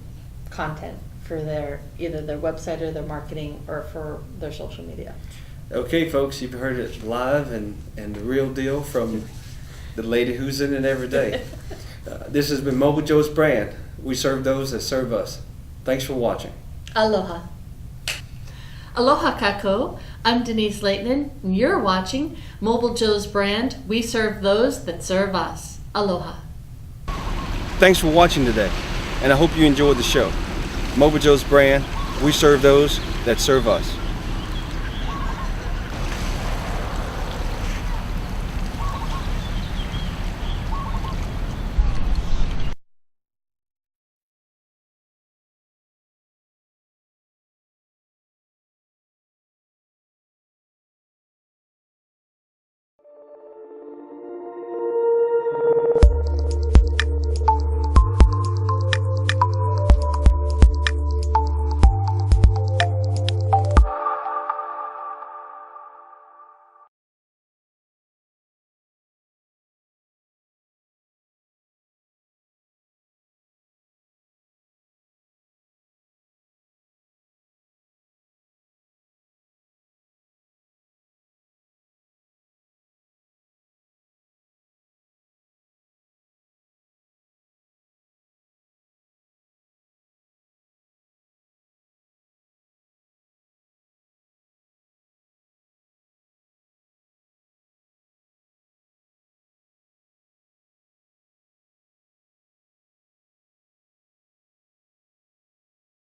content for either their website or their marketing or for their social media. Okay, folks, you've heard it live and the real deal from the lady who's in it every day. This has been Mobile Joe's Brand. We serve those that serve us. Thanks for watching. Aloha. Aloha kako. I'm Denise Laitinen, and you're watching Mobile Joe's Brand. We serve those that serve us. Aloha. Thanks for watching today, and I hope you enjoyed the show. Mobile Joe's Brand. We serve those that serve us.